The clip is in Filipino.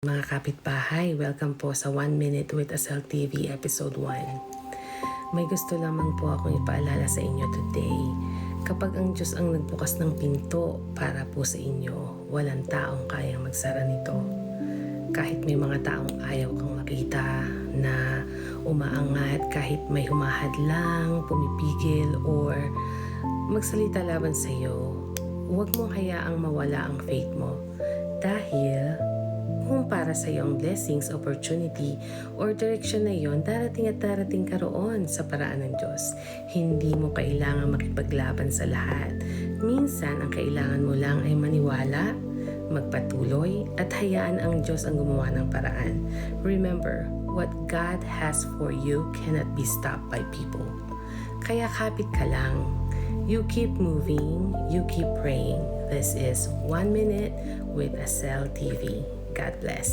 Mga kapitbahay, welcome po sa 1 Minute with Asel TV Episode 1. May gusto lamang po akong ipaalala sa inyo today. Kapag ang Diyos ang nagbukas ng pinto para po sa inyo, walang taong kayang magsara nito. Kahit may mga taong ayaw kang makita na umaangat, kahit may humahadlang, pumipigil, or magsalita laban sa iyo, huwag mong hayaang mawala ang faith mo. Dahil kung para sa iyo ang blessings, opportunity, or direction na yon, darating at darating ka roon sa paraan ng Diyos. Hindi mo kailangan makipaglaban sa lahat. Minsan, ang kailangan mo lang ay maniwala, magpatuloy, at hayaan ang Diyos ang gumawa ng paraan. Remember, what God has for you cannot be stopped by people. Kaya kapit ka lang. You keep moving, you keep praying. This is 1 Minute with Asel TV. God bless.